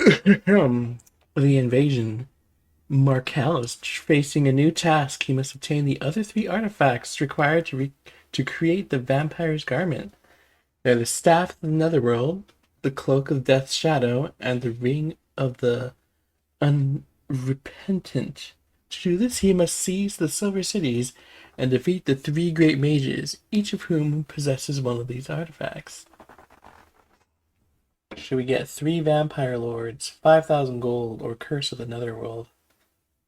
The invasion. Markel is facing a new task. He must obtain the other three artifacts required to create the vampire's garment. They're the Staff of the Netherworld, the Cloak of Death's Shadow, and the Ring of the Unrepentant. To do this, he must seize the Silver Cities and defeat the three great mages, each of whom possesses one of these artifacts. Should we get 3 vampire lords, 5,000 gold, or Curse of the Netherworld?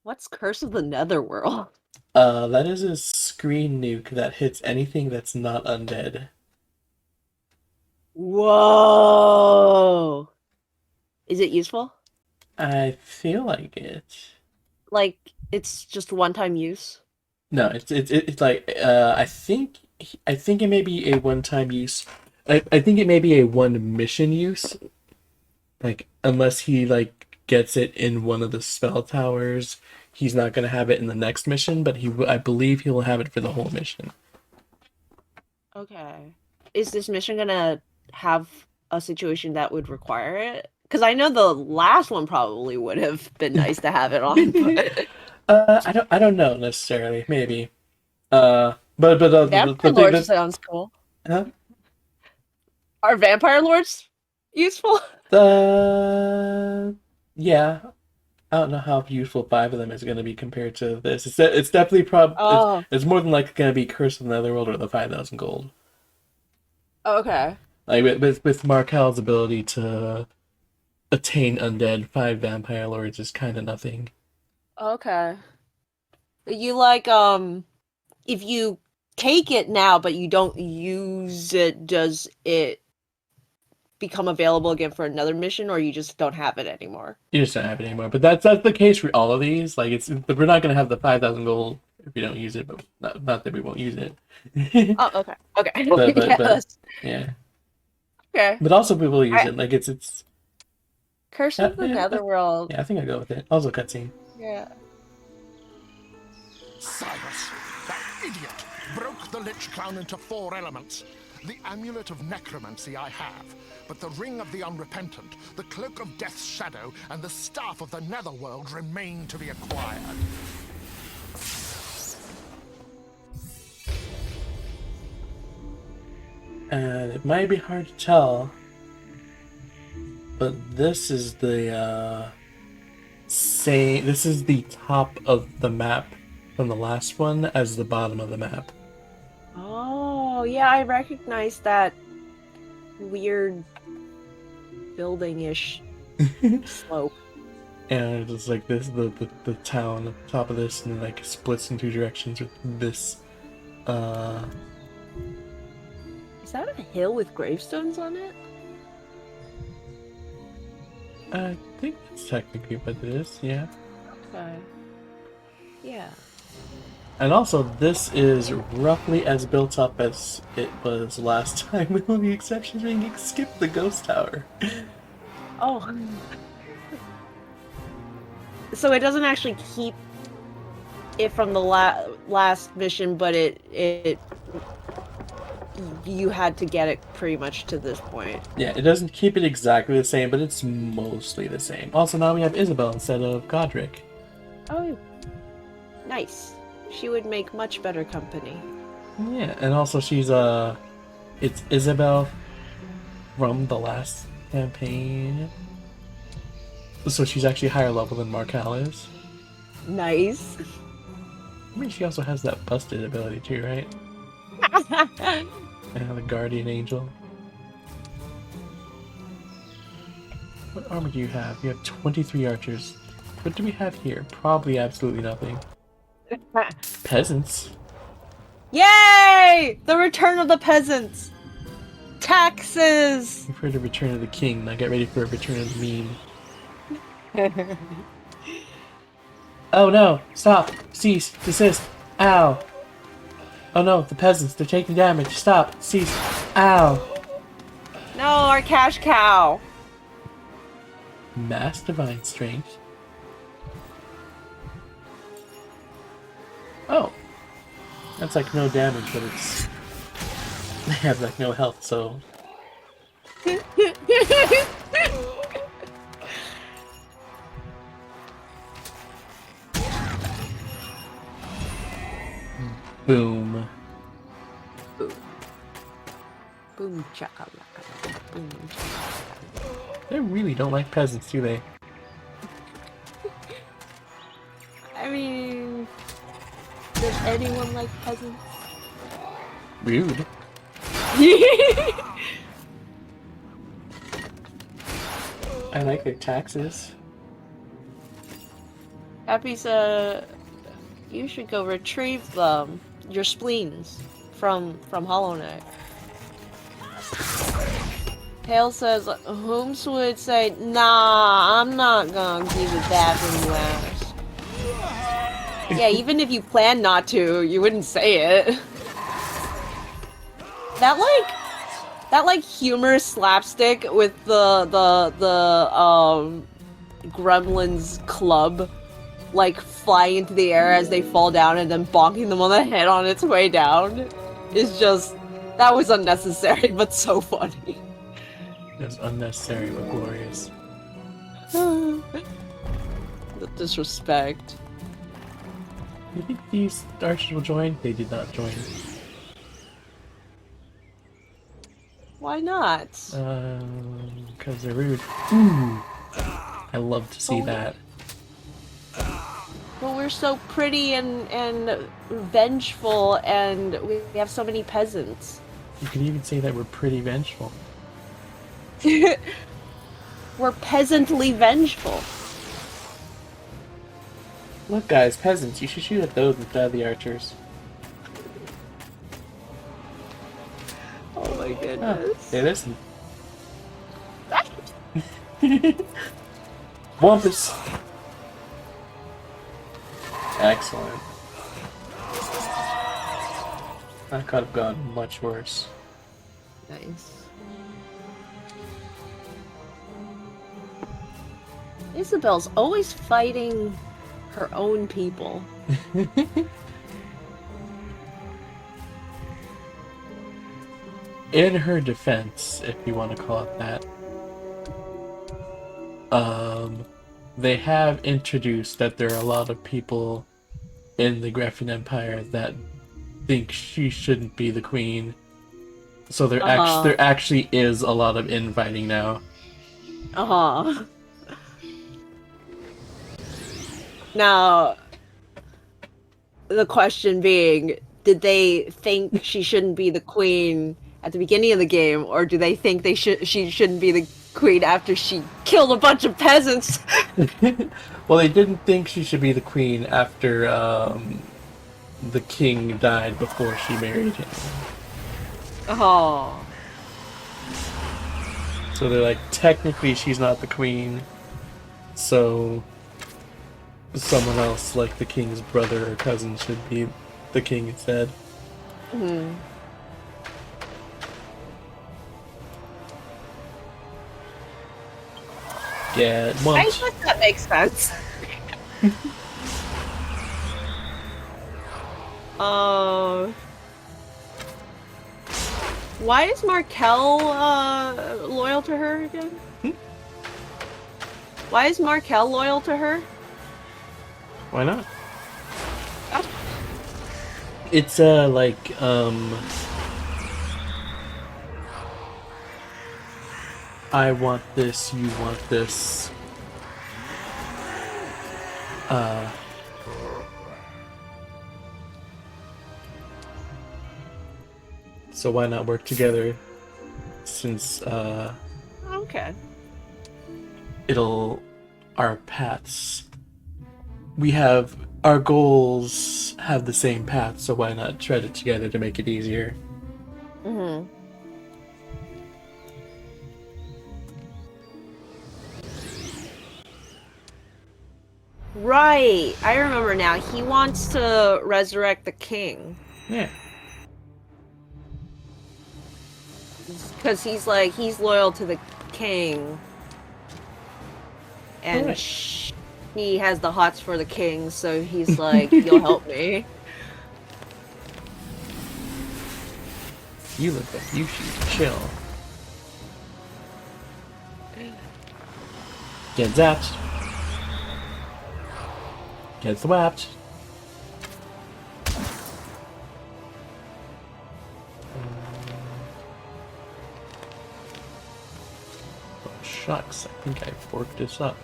What's Curse of the Netherworld? That is a screen nuke that hits anything that's not undead. Whoa! Is it useful? I feel like it. Like, it's just one-time use? No, it's like I think it may be a one-time use. I think it may be a one mission use. Like unless he like gets it in one of the spell towers, he's not gonna have it in the next mission. But I believe he will have it for the whole mission. Okay. Is this mission gonna have a situation that would require it? Because I know the last one probably would have been nice to have it on, but... I don't know necessarily. Maybe. But Vampire the thing Lords that sounds cool. huh? Are Vampire Lords useful? The yeah. I don't know how useful 5 of them is going to be compared to this. It's definitely Oh, it's more than likely going to be Curse of the Netherworld or the 5,000 gold. okay. Like with Markel's ability to attain undead, 5 vampire lords is kind of nothing. Okay. You like, if you take it now, but you don't use it, does it become available again for another mission, or you just don't have it anymore? You just don't have it anymore. But that's the case for all of these. Like we're not going to have the 5,000 gold if we don't use it. But not that we won't use it. Oh, okay. Okay. But Yeah, that's yeah. okay. But also we will use I, it. Like it's Curse of the yeah, Netherworld. yeah. I think I go with it. Also cutscene. Yeah. Cyrus, that idiot, broke the Lich Clown into 4 elements. The amulet of necromancy I have, but the ring of the unrepentant, the cloak of death's shadow, and the staff of the netherworld remain to be acquired. And it might be hard to tell, but this is the same. This is the top of the map from the last one as the bottom of the map. Oh, yeah, I recognize that weird building-ish slope. And it's like this, the town at the top of this, and then like splits in 2 directions with this. Is that a hill with gravestones on it? I think that's technically what it is. Yeah. Okay. Yeah. And also, this is roughly as built up as it was last time, with only exceptions being you skip the ghost tower. Oh. So it doesn't actually keep it from the last mission, but it you had to get it pretty much to this point. Yeah, it doesn't keep it exactly the same, but it's mostly the same. Also, now we have Isabel instead of Godric. Oh, nice. She would make much better company. Yeah, and also it's Isabel from the last campaign. So she's actually higher level than Markel is. Nice. I mean, she also has that busted ability too, right? And the Guardian Angel. What armor do you have? You have 23 archers. What do we have here? Probably absolutely nothing. Peasants. Yay! The return of the peasants! Taxes! We've heard of Return of the King. Now get ready for a Return of the Meme. Oh no! Stop! Cease! Desist! Ow! Oh no, the peasants, they're taking damage. Stop! Cease! Ow! No, our cash cow! Mass Divine Strength. Oh! That's like no damage, but it's... They have like no health, so... Boom. Boom chakalaka. Boom chakalaka. They really don't like peasants, do they? I mean, does anyone like peasants? Rude. I like their taxes. Happy you should go retrieve your spleens from Hollow Knight. Hale says, Holmes would say, nah, I'm not gonna give it that when you ask. Yeah, even if you plan not to, you wouldn't say it. That humorous slapstick with the Gremlins club like flying into the air as they fall down and then bonking them on the head on its way down is just, that was unnecessary but so funny. It was unnecessary but glorious. The disrespect. You think these archers will join? They did not join. Why not? Because they're rude. Ooh! I love to see that. But we're so pretty and vengeful, and we have so many peasants. You could even say that we're pretty vengeful. We're peasantly vengeful. Look, guys, peasants, you should shoot at those instead of the archers. Oh my Oh, goodness. they listen. Wampus! Excellent. That could have gone much worse. Nice. Isabel's always fighting her own people. In her defense, if you want to call it that, they have introduced that there are a lot of people in the Greffin Empire that think she shouldn't be the queen. So there actually is a lot of infighting now. Now, the question being, did they think she shouldn't be the queen at the beginning of the game, or do they think she shouldn't be the queen after she killed a bunch of peasants? Well, they didn't think she should be the queen after the king died before she married him. Oh. So they're like, technically she's not the queen, so someone else, like the king's brother or cousin, should be the king instead. Hmm. Get I munched. guess that makes sense. Why is Markel loyal to her again? Why is Markel loyal to her? Why not? Oh. It's I want this, you want this. So why not work together, since Okay. our paths, our goals have the same path, so why not tread it together to make it easier? Mm-hmm. Right, I remember now. He wants to resurrect the king. Yeah. Because he's loyal to the king. And Right. he has the hots for the king, so he's like, you'll help me. You look like you should chill. Get zapped. Get swapped. shucks, I think I forked this up.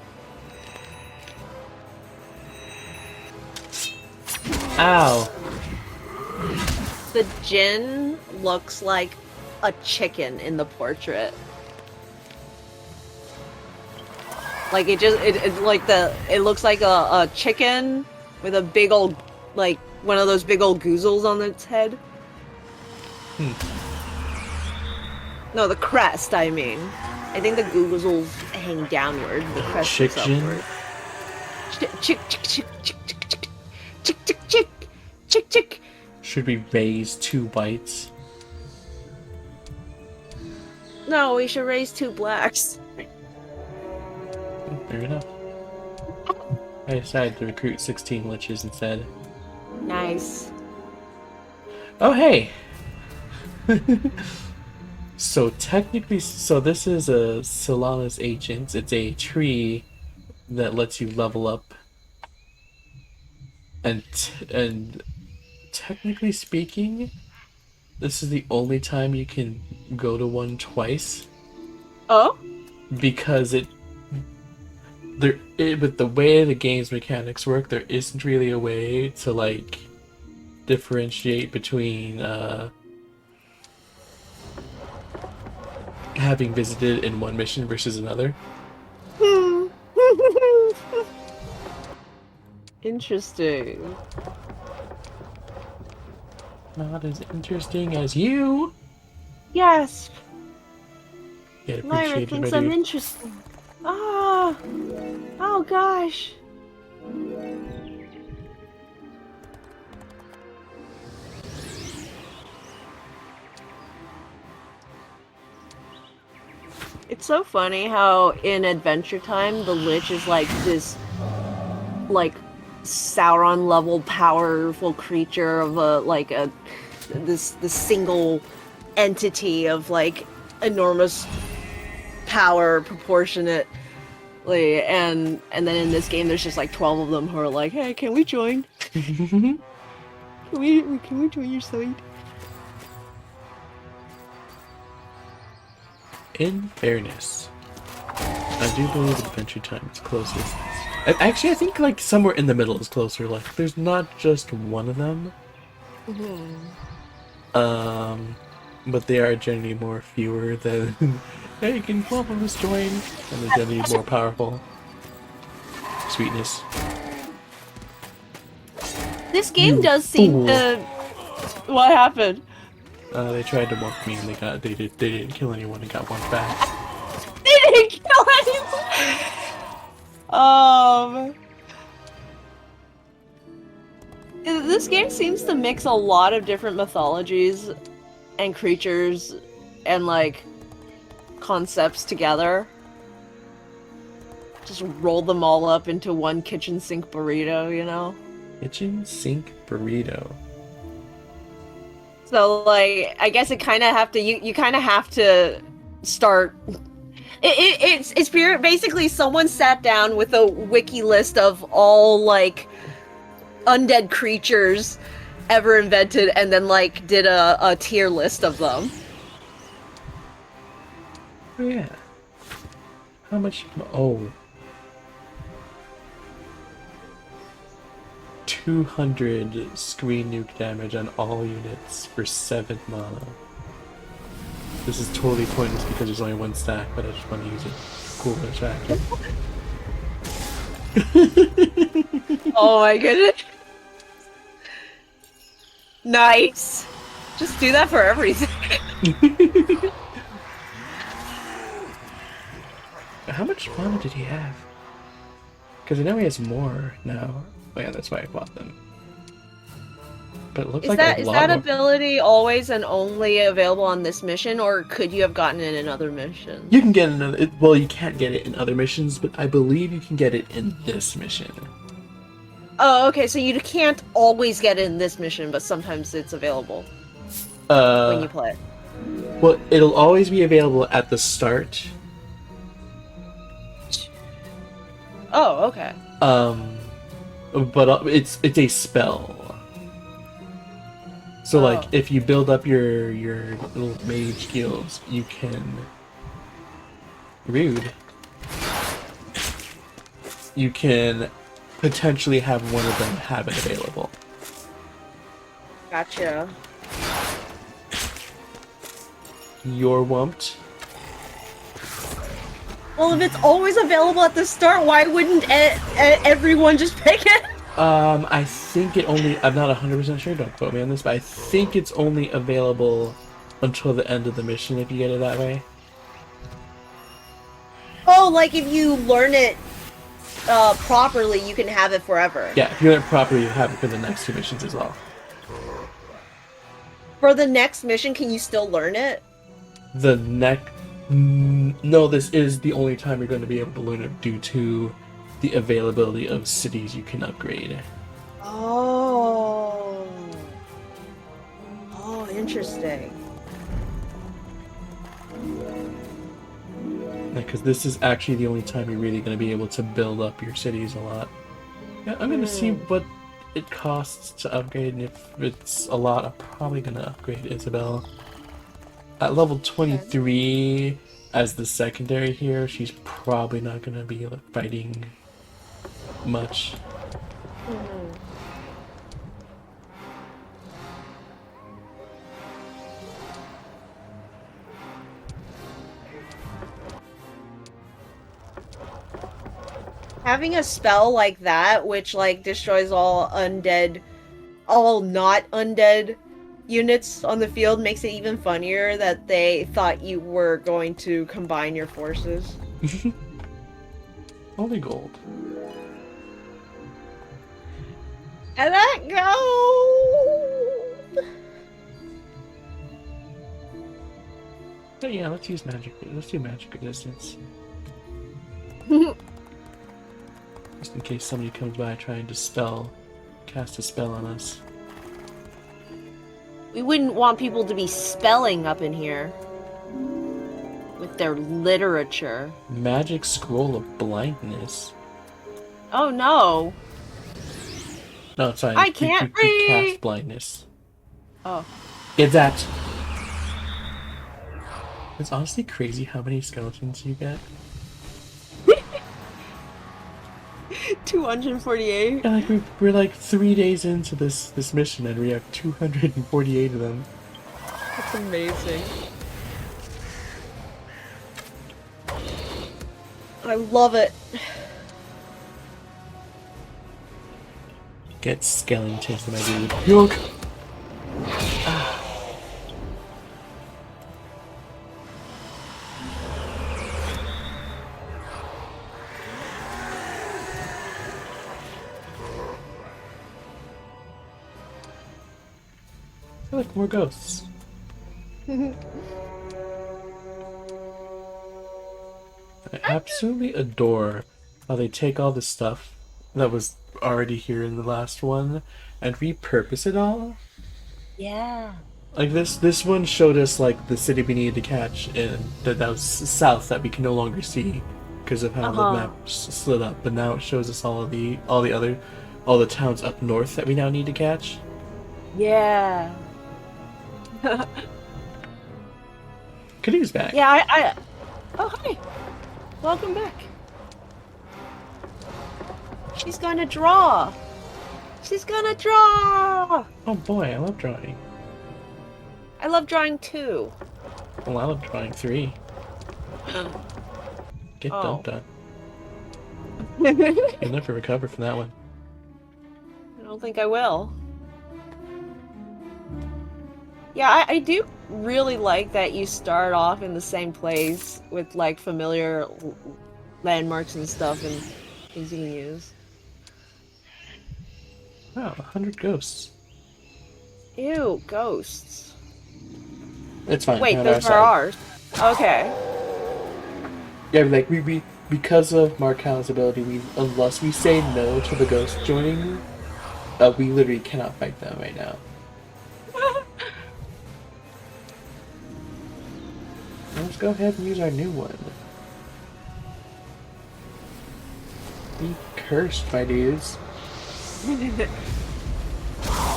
Ow! The Jinn looks like a chicken in the portrait. Like it looks like a chicken with a big old, like one of those big old goozles on its head. No, the crest, I mean. I think the goozles hang downward, the crest is upward. Chick, chick, chick, chick, chick, chick, chick, chick, chick, chick, chick. Should we raise 2 whites? No, we should raise 2 blacks. Fair enough. I decided to recruit 16 liches instead. Nice. Oh, hey! So technically, this is a Solana's Agent. It's a tree that lets you level up. And technically speaking, this is the only time you can go to one twice. Oh? Because with the way the game's mechanics work, there isn't really a way to like differentiate between having visited in one mission versus another. Interesting. Not as interesting as you. Yes. Get Myra appreciated, thinks my I'm dude. interesting. Ah. Oh gosh. It's so funny how in Adventure Time the Lich is like this, like Sauron level powerful creature of this single entity of like enormous power proportionately, and then in this game there's just like 12 of them who are like, hey, can we join? Can we join your side? In fairness, I do believe Adventure Time is closest. Actually, I think like somewhere in the middle is closer. Like, there's not just one of them. But they are generally more fewer than. Hey, can 12 of us join? And they're generally more powerful. Sweetness. This game You does seem fool. to. What happened? They tried to mock me and they didn't kill anyone and got one back. They didn't kill anyone. This game seems to mix a lot of different mythologies and creatures and like concepts together. Just roll them all up into one kitchen sink burrito, you know? Kitchen sink burrito. So like, I guess it kind of have to you kind of have to start. It's basically someone sat down with a wiki list of all like undead creatures ever invented, and then like did a tier list of them. Oh yeah. How much? Oh. 200 screen nuke damage on all units for 7 mana. This is totally pointless because there's only one stack, but I just want to use it. Cool factor. Oh my goodness. Nice. Just do that for everything. How much mana did he have? Because I know he has more now. Oh yeah, that's why I bought them. But it looks like a Is lot that more... ability always and only available on this mission, or could you have gotten it in other missions? You can get another. Well, you can't get it in other missions, but I believe you can get it in this mission. Oh, okay. So you can't always get it in this mission, but sometimes it's available when you play it. Well, it'll always be available at the start. Oh, okay. But it's a spell. So like, if you build up your little mage guilds, you can. Rude. you can potentially have one of them have it available. Gotcha. You're wumped. Well, if it's always available at the start, why wouldn't everyone just pick it? I think it only... I'm not 100% sure, don't quote me on this, but I think it's only available until the end of the mission if you get it that way. Oh, like if you learn it properly, you can have it forever. Yeah, if you learn it properly, you have it for the next 2 missions as well. For the next mission, can you still learn it? The next... No, this is the only time you're going to be able to learn it due to the availability of cities you can upgrade. Oh. Oh, interesting. Because this is actually the only time you're really going to be able to build up your cities a lot. Yeah, I'm going to see what it costs to upgrade, and if it's a lot, I'm probably going to upgrade Isabel. At level 23, as the secondary here, she's probably not going to be fighting much. Having a spell like that, which like destroys all undead, all not undead units on the field, makes it even funnier that they thought you were going to combine your forces. Only gold. And that gold! But yeah, let's use magic. Let's do magic resistance. Just in case somebody comes by trying to cast a spell on us. We wouldn't want people to be spelling up in here. With their literature. Magic scroll of blindness. Oh no! No, it's fine. I can't you read! cast blindness. Oh. Get that! It's honestly crazy how many skeletons you get. 248? Yeah, like we're like 3 days into this mission and we have 248 of them. That's amazing. I love it. Get skeletons, my dude. Yuck! I like more ghosts. I absolutely adore how they take all the stuff that was already here in the last one and repurpose it all. Yeah. Like this one showed us like the city we needed to catch, and that was south that we can no longer see because of how the map slid up. But now it shows us all the towns up north that we now need to catch. Yeah. Cadu's back. Yeah, I... Oh, hi. Welcome back. She's gonna draw. She's gonna draw. Oh boy, I love drawing. I love drawing too. Well, I love drawing 3. Get dumped on. You'll never recover from that one. I don't think I will. Yeah, I do really like that you start off in the same place with like familiar landmarks and stuff and things you can use. Wow, 100 ghosts. Ew, ghosts. It's fine. Wait, they're on those our are side. ours. Okay. Yeah, like we because of Markel's ability, unless we say no to the ghost joining, we literally cannot fight them right now. Let's go ahead and use our new one. Be cursed, my dudes.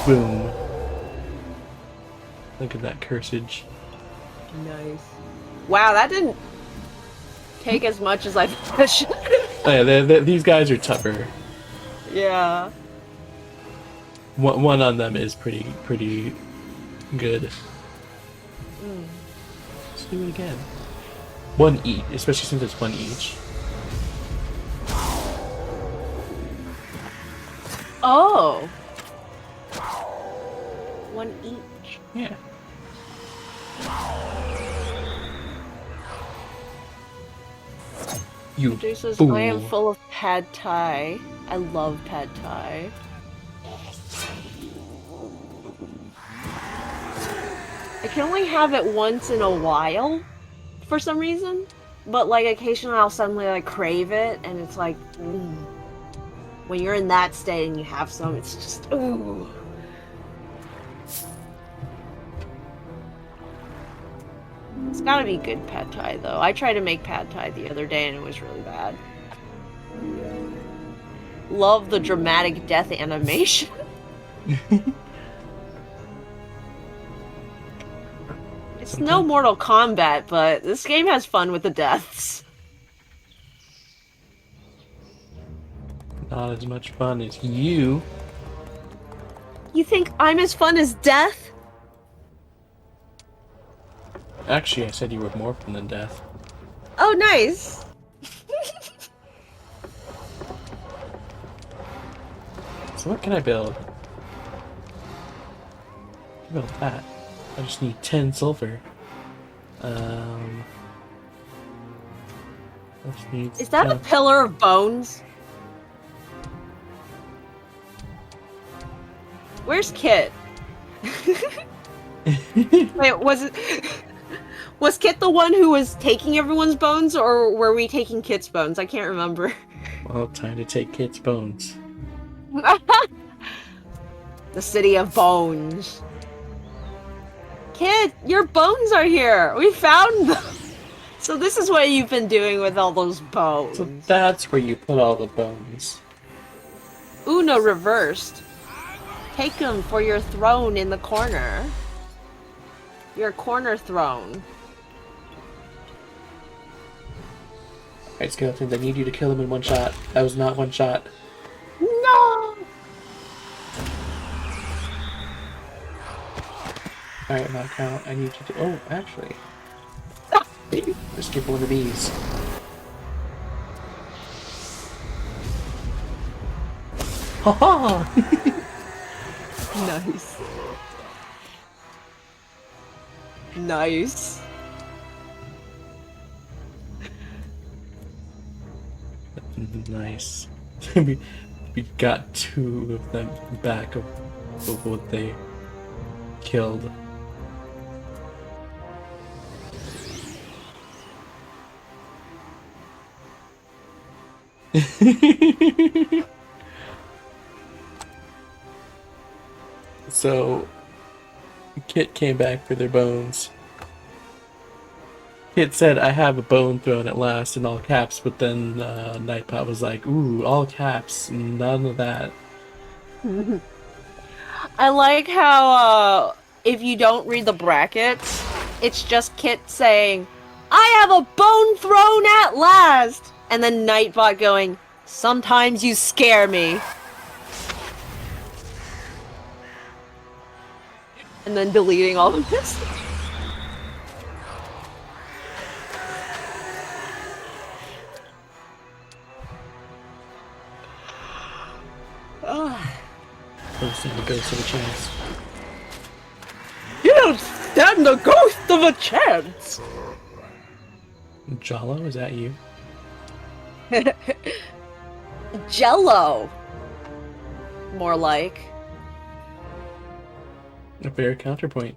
Boom. Look at that cursage. Nice. Wow, that didn't take as much as I thought it should. Oh, yeah, these guys are tougher. Yeah. One on them is pretty good. Let's do it again. One each, especially since it's one each. Oh. One each. Yeah. You Produces, fool. I am full of pad thai. I love pad thai. I can only have it once in a while, for some reason. But like occasionally I'll suddenly like crave it, and it's like, when you're in that state and you have some, it's just ooh. It's gotta be good pad thai though. I tried to make pad thai the other day and it was really bad. Love the dramatic death animation. It's no Mortal Kombat, but this game has fun with the deaths. Not as much fun as you. You think I'm as fun as death? Actually, I said you were more fun than death. Oh, nice. So what can I build? Build that. I just need 10 sulfur. Just needs Is that a pillar of bones? Where's Kit? Wait, was Kit the one who was taking everyone's bones, or were we taking Kit's bones? I can't remember. Well, time to take Kit's bones. The city of bones. Kit, your bones are here! We found them! So this is what you've been doing with all those bones. So that's where you put all the bones. Uno reversed. Take them for your throne in the corner. Your corner throne. Alright, skeletons, I need you to kill them in one shot. That was not one shot. No! Alright, not count. I need you to. Oh, actually. Just skip one of these. Haha! Nice. Nice. Nice. we got 2 of them back of what they killed. So, Kit came back for their bones. Kit said, "I have a bone thrown at last," in all caps, but then Nightbot was like, "Ooh, all caps, none of that." I like how, if you don't read the brackets, it's just Kit saying, "I have a bone thrown at last!" And then Nightbot going, "Sometimes you scare me." And then deleting all of this. Don't stand the ghost of a chance. You don't stand the ghost of a chance! Jalo, is that you? Jello! More like. A fair counterpoint.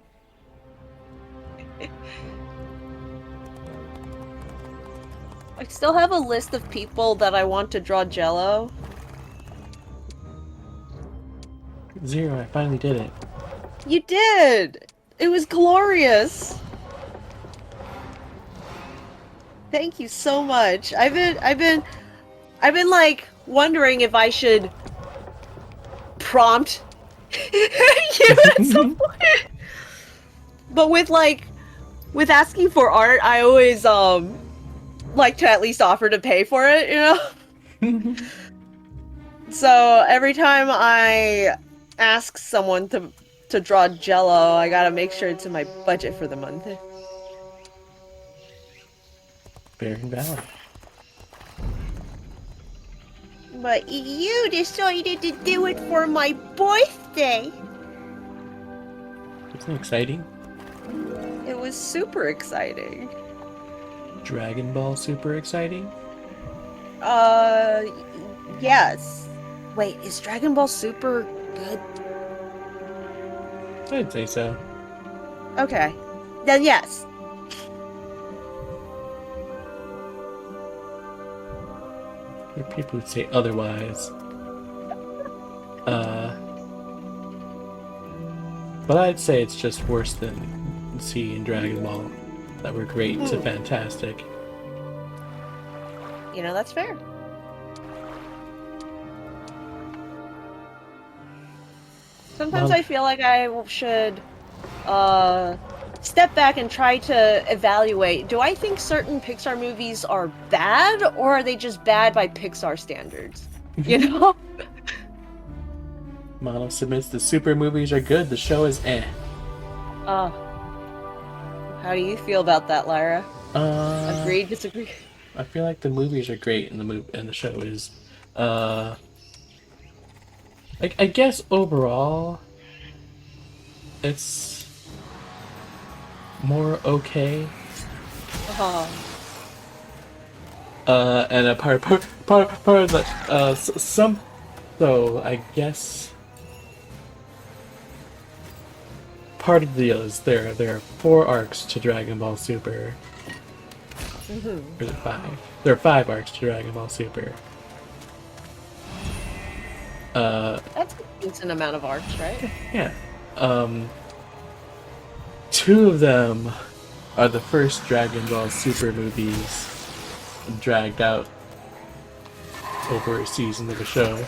I still have a list of people that I want to draw Jello. 0, I finally did it. You did! It was glorious! Thank you so much. I've been like wondering if I should prompt you at some point. But with asking for art, I always like to at least offer to pay for it, you know? So every time I ask someone to draw Jello, I gotta make sure it's in my budget for the month. Fair and valid. But you decided to do it for my birthday. Isn't it exciting? It was super exciting. Dragon Ball super exciting? Yes. Wait, is Dragon Ball Super good? I'd say so. Okay. Then yes. There are people who say otherwise. But I'd say it's just worse than C and Dragon Ball that were great to fantastic. You know, that's fair. Sometimes I feel like I should step back and try to evaluate, do I think certain Pixar movies are bad, or are they just bad by Pixar standards? You know? Mono submits the super movies are good, the show is eh. How do you feel about that, Lyra? Agree, disagree? I feel like the movies are great and the show is I guess overall it's more okay. And a part of the some, so I guess part of the deal is there are 4 arcs to Dragon Ball Super. Or is it 5? There are 5 arcs to Dragon Ball Super. That's a decent amount of arcs, right? Yeah. 2 of them are the first Dragon Ball Super movies dragged out over a season of a show.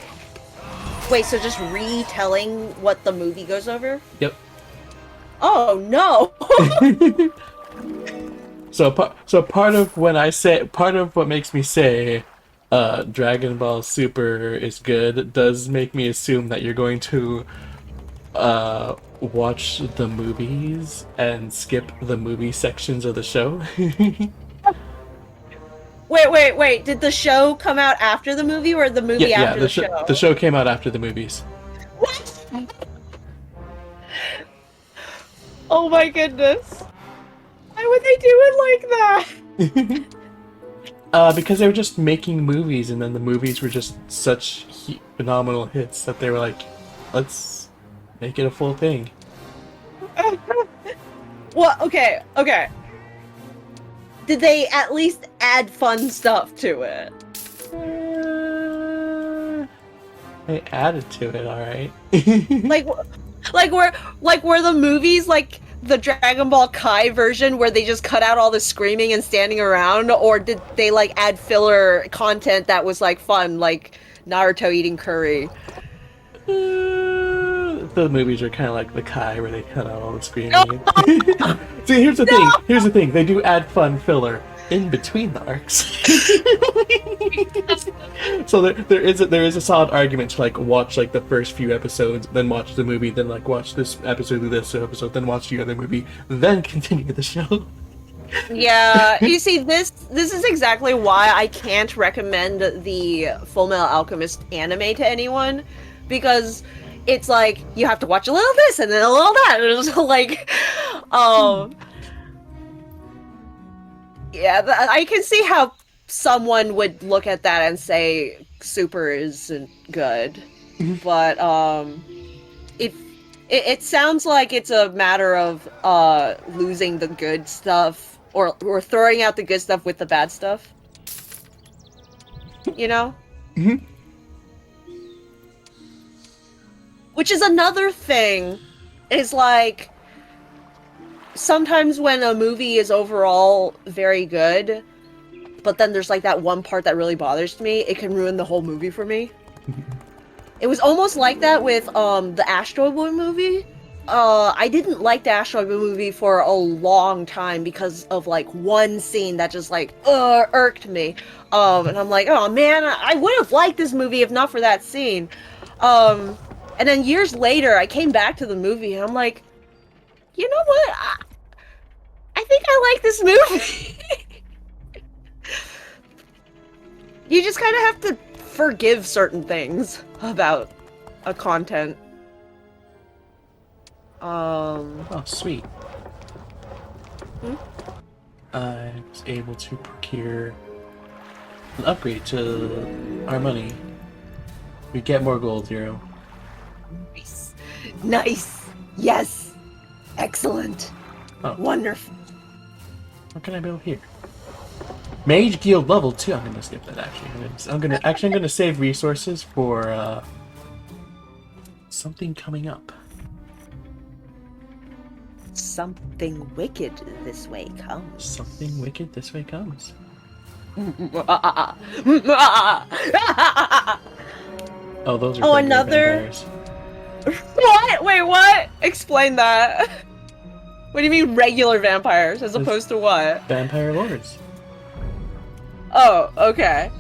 Wait, so just retelling what the movie goes over? Yep. Oh no! So part of what makes me say Dragon Ball Super is good does make me assume that you're going to watch the movies and skip the movie sections of the show. Wait. Did the show come out after the movie, or the movie after the show? The show came out after the movies. What? Oh my goodness. Why would they do it like that? Because they were just making movies, and then the movies were just such phenomenal hits that they were like, let's make it a full thing. Well, okay. Did they at least add fun stuff to it? They added to it, alright. Were the movies like the Dragon Ball Kai version where they just cut out all the screaming and standing around, or did they like add filler content that was like fun, like Naruto eating curry? The movies are kind of like the Kai, where they cut out all the screaming. See, here's the thing. They do add fun filler in between the arcs. So there is a solid argument to like watch like the first few episodes, then watch the movie, then like watch this episode, then watch the other movie, then continue the show. Yeah, you see, this is exactly why I can't recommend the Fullmetal Alchemist anime to anyone, because it's like you have to watch a little this and then a little that, and it's like, yeah, I can see how someone would look at that and say Super isn't good, but it sounds like it's a matter of losing the good stuff or throwing out the good stuff with the bad stuff. You know? Mm-hmm. Which is another thing, is like, sometimes when a movie is overall very good, but then there's like that one part that really bothers me, it can ruin the whole movie for me. It was almost like that with the Astro Boy movie. I didn't like the Asteroid movie for a long time because of like one scene that just like irked me. And I'm like, oh man, I would have liked this movie if not for that scene. And then years later, I came back to the movie and I'm like, you know what? I think I like this movie. You just kind of have to forgive certain things about a content. Oh, sweet. Hmm? I was able to procure an upgrade to our money. We get more gold, Zero. Nice. Nice. Yes. Excellent. Oh. Wonderful. What can I build here? Mage Guild level 2. I'm gonna skip that actually. I'm gonna save resources for something coming up. Something wicked this way comes. Something wicked this way comes. Oh, those are regular another vampires. What? Wait, what? Explain that. What do you mean regular vampires as opposed to what? Vampire lords. Oh, okay.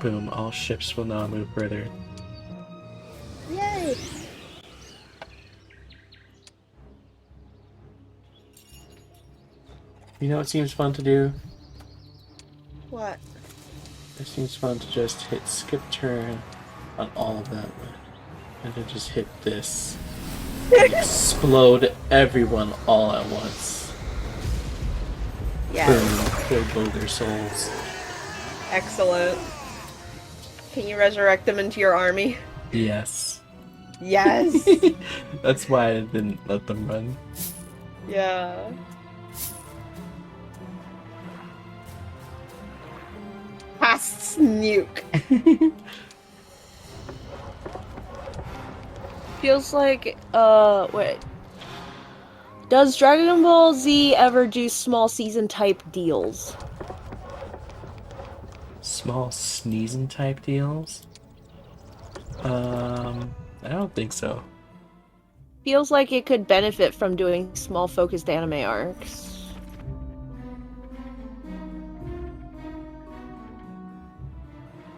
Boom, all ships will now move further. Yay. You know what seems fun to do? What? It seems fun to just hit skip turn on all of them. And then just hit this. And explode everyone all at once. Yeah. Boom, kill both their souls. Excellent. Can you resurrect them into your army? Yes. Yes. That's why I didn't let them run. Yeah. Past nuke. Feels like, wait. Does Dragon Ball Z ever do small season type deals? Small sneezing type deals? I don't think so. Feels like it could benefit from doing small focused anime arcs.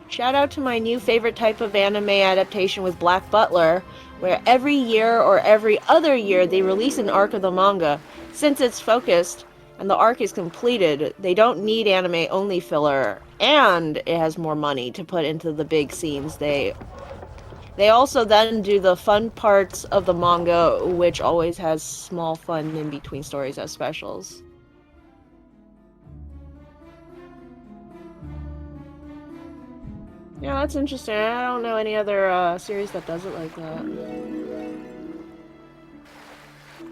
Shout out to my new favorite type of anime adaptation with Black Butler, where every year or every other year they release an arc of the manga. Since it's focused and the arc is completed, they don't need anime only filler, and it has more money to put into the big scenes. They also then do the fun parts of the manga, which always has small fun in between stories as specials. Yeah, that's interesting. I don't know any other series that does it like that.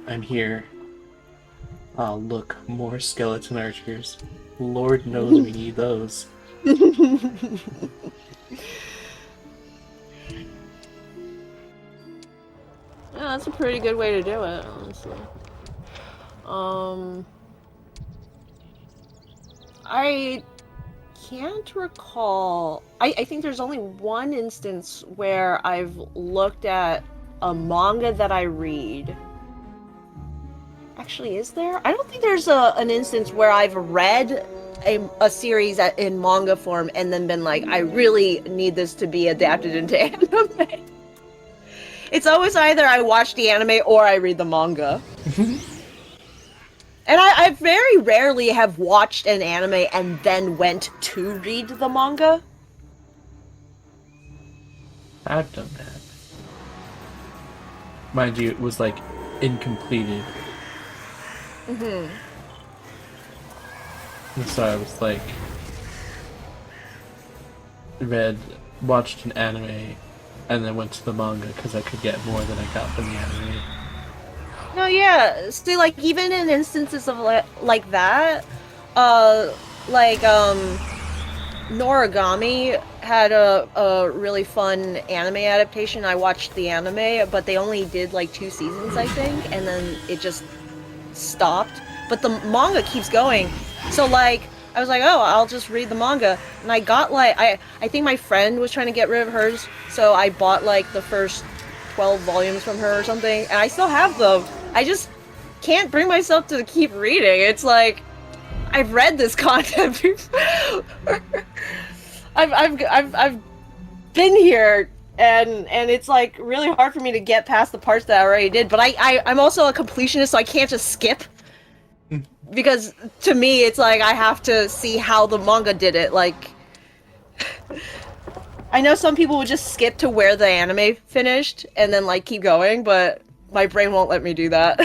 I'm here. Oh, look, more skeleton archers. Lord knows we need those. Yeah, that's a pretty good way to do it, honestly. I can't recall. I think there's only one instance where I've looked at a manga that I read. Actually, is there? I don't think there's an instance where I've read a series in manga form and then been like, I really need this to be adapted into anime. It's always either I watch the anime or I read the manga. And I very rarely have watched an anime and then went to read the manga. I've done that. Mind you, it was like incompleted. Mm-hmm. And so I was like, watched an anime, and then went to the manga because I could get more than I got from the anime. No, yeah. See, like, even in instances of like that, Noragami had a really fun anime adaptation. I watched the anime, but they only did like 2 seasons, I think, and then it just stopped. But the manga keeps going. So, like, I was like, oh, I'll just read the manga. And I got, like, I think my friend was trying to get rid of hers, so I bought, like, the first 12 volumes from her or something, and I still have them. I just can't bring myself to keep reading. It's like I've read this content before. I've been here, and it's like really hard for me to get past the parts that I already did. But I'm also a completionist, so I can't just skip. Because to me, it's like I have to see how the manga did it. Like, I know some people would just skip to where the anime finished and then like keep going, but my brain won't let me do that.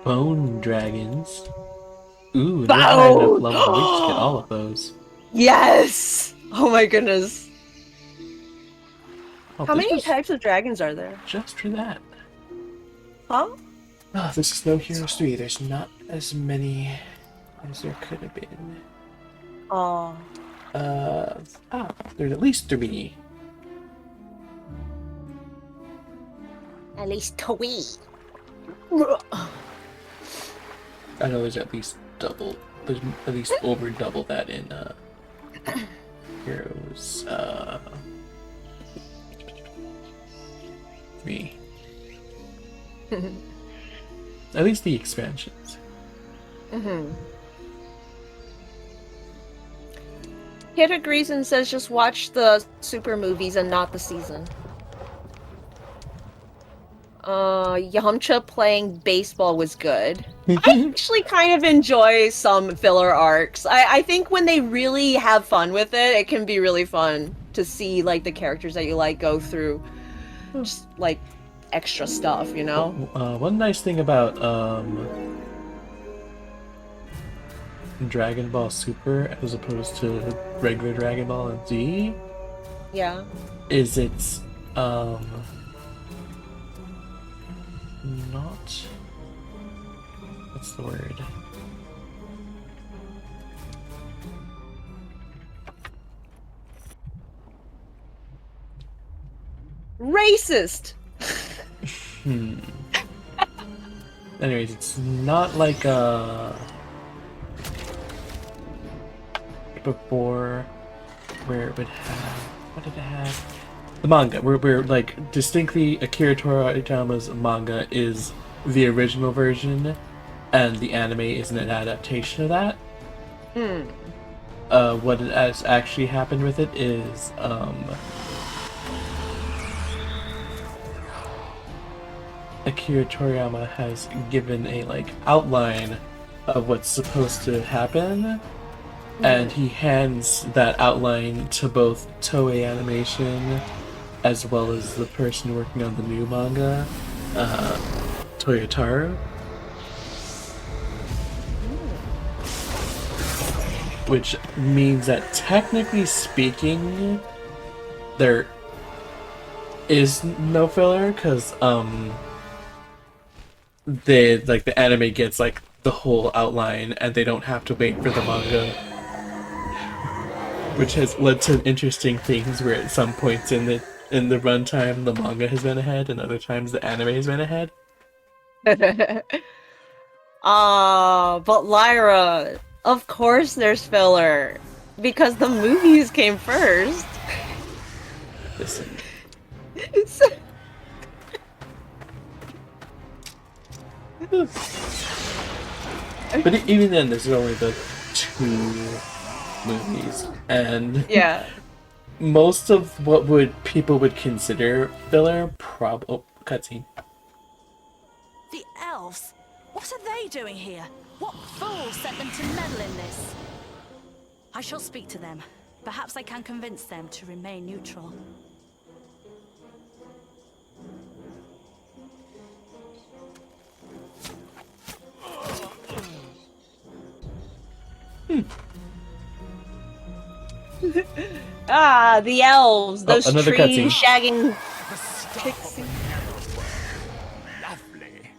Bone dragons. Ooh, they're high enough level that we just get all of those. Yes! Oh my goodness. Oh, How this many was types of dragons are there? just for that? Huh? Oh, this is No Heroes 3. There's not as many as there could have been. Oh. There's at least 3. At least 3. I know there's at least double. There's at least over double that in Heroes 3. At least the expansions. Kid agrees and says just watch the super movies and not the season. Yamcha playing baseball was good. I actually kind of enjoy some filler arcs. I think when they really have fun with it, it can be really fun to see like the characters that you like go through just like extra stuff, you know? One nice thing about Dragon Ball Super as opposed to regular Dragon Ball and Z Yeah. is it's not, what's the word? Racist! Anyways, it's not like before where it would have, what did it have? The manga, where like distinctly Akira Toriyama's manga is the original version, and the anime is an adaptation of that. What has actually happened with it is Akira Toriyama has given a like outline of what's supposed to happen, and he hands that outline to both Toei Animation as well as the person working on the new manga, Toyotaro. Which means that technically speaking, there is no filler, because the anime gets like the whole outline and they don't have to wait for the manga. Which has led to interesting things where at some points in the runtime the manga has been ahead and other times the anime has been ahead. But Lyra, of course there's filler. Because the movies came first. Listen. But even then, there's only the 2 movies, and Yeah. most of what people would consider filler, cutscene. The elves? What are they doing here? What fool set them to meddle in this? I shall speak to them. Perhaps I can convince them to remain neutral. The elves, those another tree cutscene. shagging The stuff pixies. of Neverwhere. Lovely.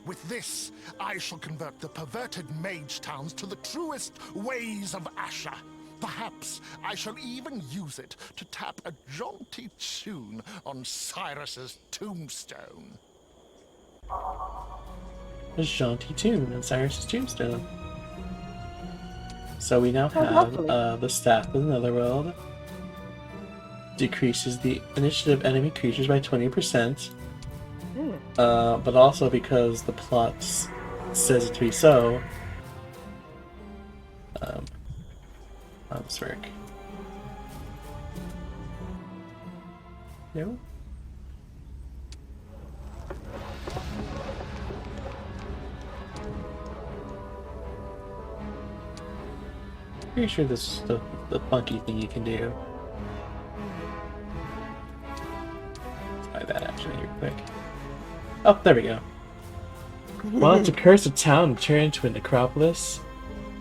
With this, I shall convert the perverted mage towns to the truest ways of Asher. Perhaps I shall even use it to tap a jaunty tune on Cyrus's tombstone. A jaunty tune on Cyrus's tombstone. So we now Oh, have lovely. the Staff of the Netherworld. Decreases the initiative enemy creatures by 20%. But also because the plot says it to be so. How does this work? No? Pretty sure this is the funky thing you can do. Let's try that actually real quick. Oh, there we go. While to curse a town turn into a necropolis,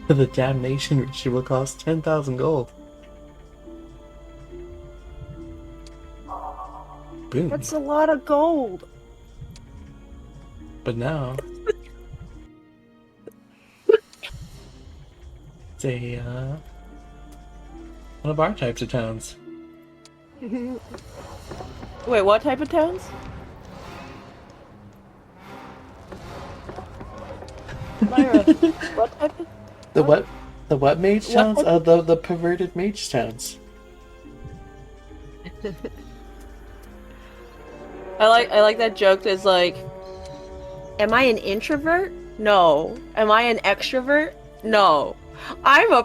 the damnation ritual will cost 10,000 gold. Boom. That's a lot of gold. But now it's a one of our types of towns. Wait, what type of towns? Myra, what type of... The what? The what mage What towns? type The perverted mage towns. I like that joke that's like, am I an introvert? No. Am I an extrovert? No. I'm a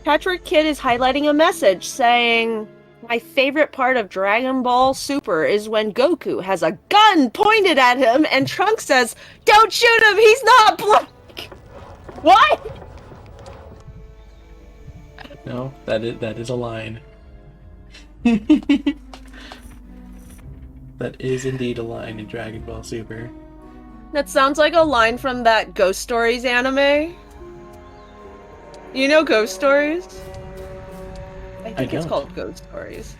Patrick Kidd is highlighting a message saying, my favorite part of Dragon Ball Super is when Goku has a gun pointed at him and Trunks says, don't shoot him, he's not black! What? No, that is a line. That is indeed a line in Dragon Ball Super. That sounds like a line from that Ghost Stories anime. You know Ghost Stories? I think it's don't. called Ghost Stories.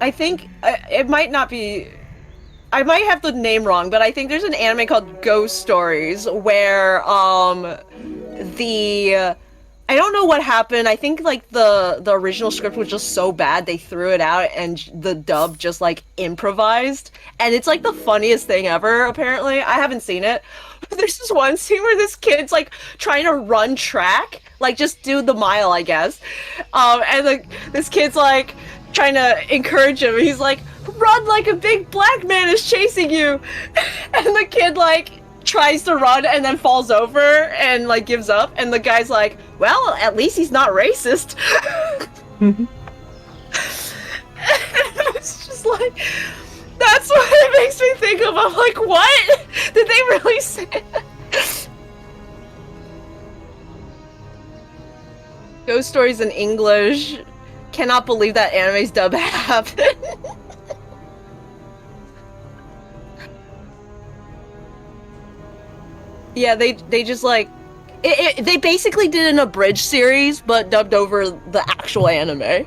I think it might not be. I might have the name wrong, but I think there's an anime called Ghost Stories where I don't know what happened. I think like the original script was just so bad they threw it out and the dub just like improvised. And it's like the funniest thing ever, apparently. I haven't seen it. But there's this one scene where this kid's like trying to run track, like just do the mile, I guess. And like this kid's like trying to encourage him. He's like, run like a big black man is chasing you. And the kid like tries to run and then falls over and like gives up, and the guy's like, well, at least he's not racist. It's just like, that's what it makes me think of. I'm like, what? Did they really say that? Ghost Stories in English. Cannot believe that anime's dub happened. Yeah, they just like they basically did an abridged series but dubbed over the actual anime.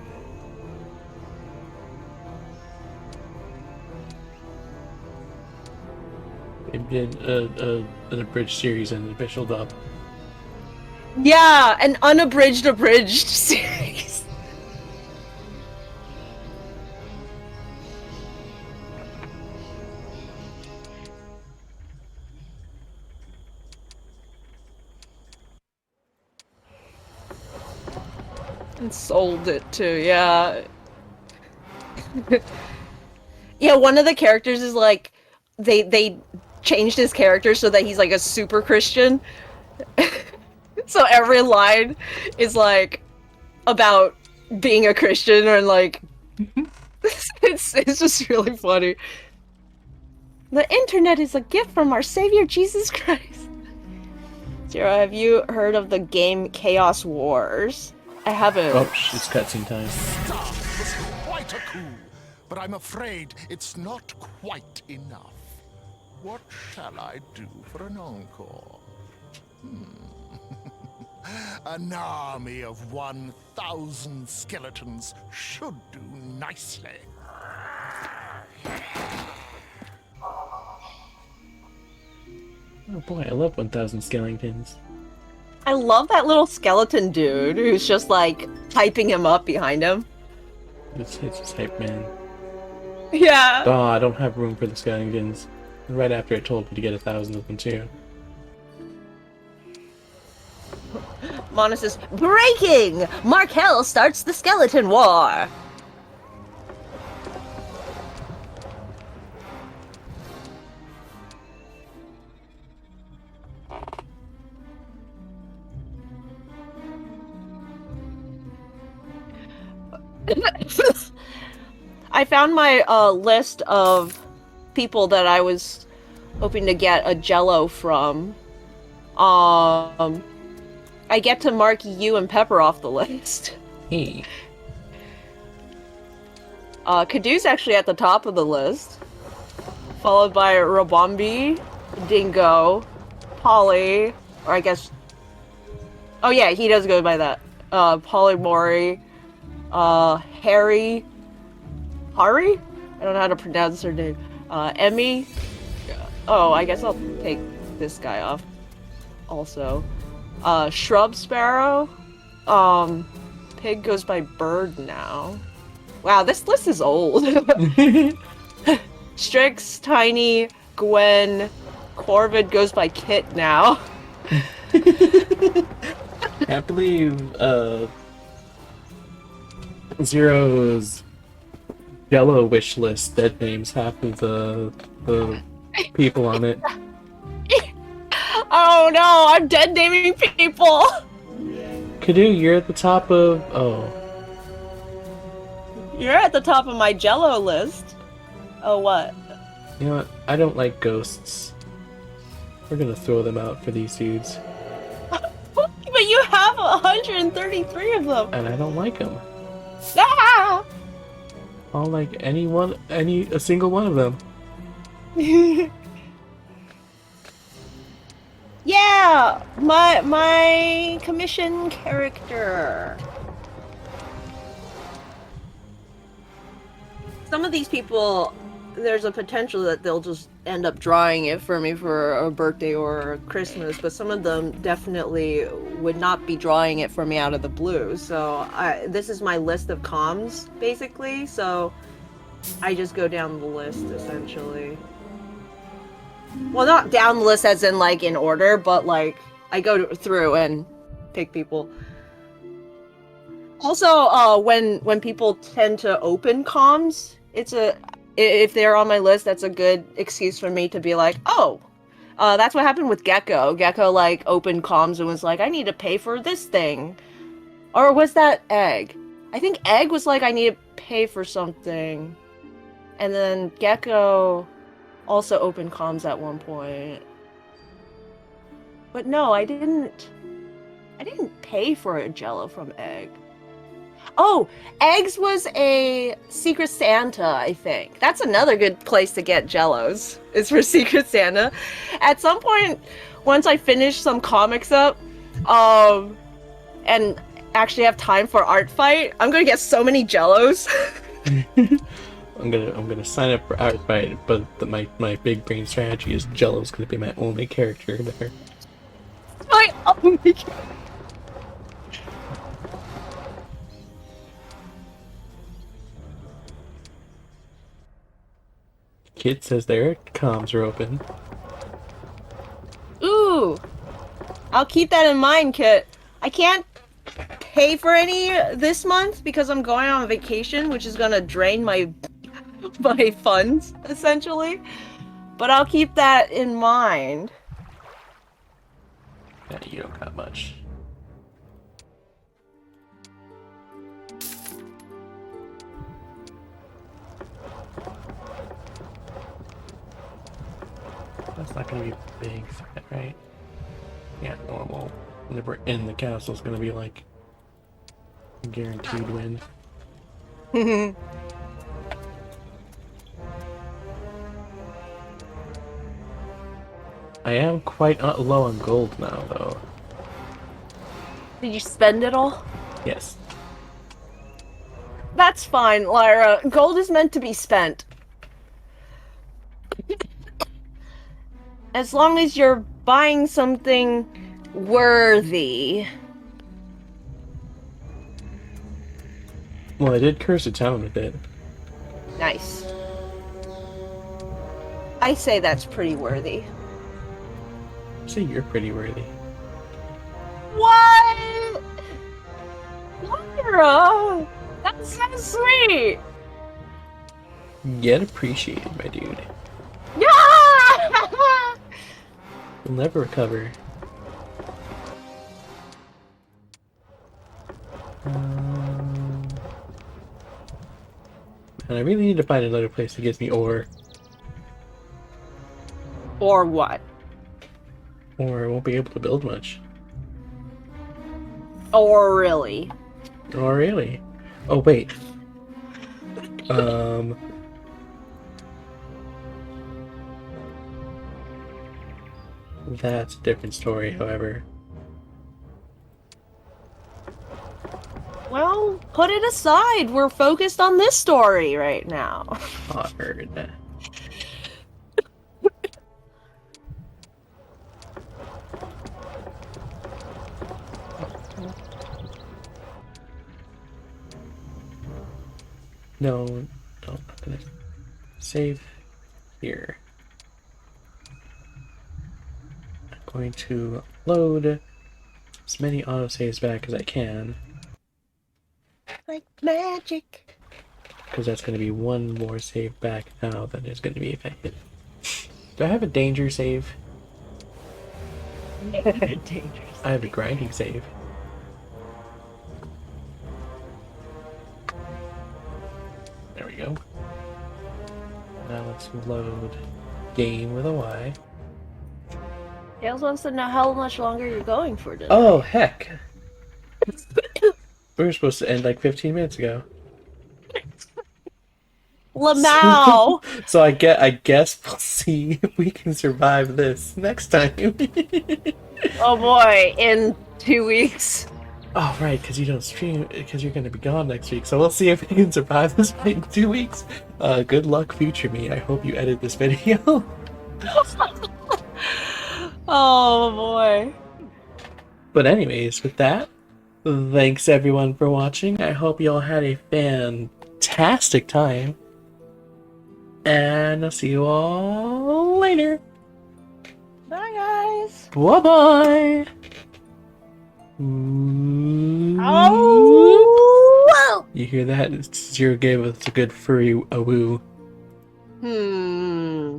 It did an abridged series and an official dub. Yeah, an unabridged abridged series. And sold it too, yeah. Yeah, one of the characters is like, they changed his character so that he's like a super Christian. So every line is like about being a Christian, or like it's just really funny. The internet is a gift from our Savior Jesus Christ. Zero, have you heard of the game Chaos Wars? I haven't. Oh, it's cutscene time. Start was quite a coup, but I'm afraid it's not quite enough. What shall I do for an encore? An army of 1,000 skeletons should do nicely. Oh boy, I love 1,000 skeletons. I love that little skeleton dude who's just like hyping him up behind him. It's hype man. Yeah. Oh, I don't have room for the skeletons. Right after it told me to get 1,000 of them too. Monas says, breaking! Markel starts the skeleton war! I found my list of people that I was hoping to get a Jello from. I get to mark you and Pepper off the list. Hey. Kadoo's actually at the top of the list, followed by Robombi, Dingo, Polly, or I guess... Oh yeah, he does go by that. Polymori, Hari? I don't know how to pronounce her name. Emmy. Oh, I guess I'll take this guy off also. Shrub Sparrow. Pig goes by Bird now. Wow, this list is old. Strix, Tiny, Gwen, Corvid goes by Kit now. I believe Zero's Jello wish list dead names half of the people on it. Oh no, I'm dead naming people. Kadoo, you're at the top of... Oh. You're at the top of my Jello list. Oh, what? You know what? I don't like ghosts. We're gonna throw them out for these dudes. But you have 133 of them. And I don't like them. Ah! I'll like a single one of them. Yeah, my commission character. Some of these people, there's a potential that they'll just end up drawing it for me for a birthday or Christmas, but some of them definitely would not be drawing it for me out of the blue. So this is my list of comms, basically, so I just go down the list, essentially. Well, not down the list as in, like, in order, but, like, I go through and pick people. Also, when people tend to open comms, if they're on my list, that's a good excuse for me to be like, oh, that's what happened with Gecko. Gecko, like, opened comms and was like, I need to pay for this thing. Or was that Egg? I think Egg was like, I need to pay for something. And then Gecko also opened comms at one point. But no, I didn't pay for a Jello from Egg. Oh, Eggs was a Secret Santa, I think. That's another good place to get Jellos, is for Secret Santa. At some point, once I finish some comics up, and actually have time for art fight, I'm gonna get so many Jellos. I'm gonna sign up for art fight, but my big brain strategy is Jello's gonna be my only character there. My only character. Kid says their comms are open. Ooh, I'll keep that in mind, Kit. I can't pay for any this month because I'm going on vacation, which is gonna drain my funds, essentially. But I'll keep that in mind. Yeah, you don't got much. That's not gonna be a big threat, right? Yeah, normal. Whenever in the castle is gonna be like a guaranteed win. I am quite low on gold now, though. Did you spend it all? Yes. That's fine, Lyra. Gold is meant to be spent. As long as you're buying something worthy. Well, I did curse a town with it. Nice. I say that's pretty worthy. So you're pretty worthy. What? Lyra! That's so sweet! Get appreciated, my dude. Yeah! You'll never recover. And I really need to find another place that gives me ore. Or what? Or I won't be able to build much. Or really? Oh, really? Oh, wait. That's a different story, however. Well, put it aside. We're focused on this story right now. I heard that. No, I'm gonna save here. I'm going to load as many autosaves back as I can, Like magic. because that's going to be one more save back now than there's going to be if I hit. Do I have a danger save? Dangerous. I have a grinding save. There we go. Now let's load game with a Y. Tails wants to know how much longer you're going for today. Oh, heck! We were supposed to end like 15 minutes ago. Lamau! So I guess we'll see if we can survive this next time. Oh boy, in 2 weeks. Oh, right, because you don't stream, because you're going to be gone next week. So we'll see if we can survive this fight in 2 weeks. Good luck, future me. I hope you edit this video. Oh boy. But anyways, with that, thanks everyone for watching. I hope you all had a fantastic time. And I'll see you all later. Bye guys. Bye-bye. Oh! You hear that? Zero gave us a good furry a woo. Hmm.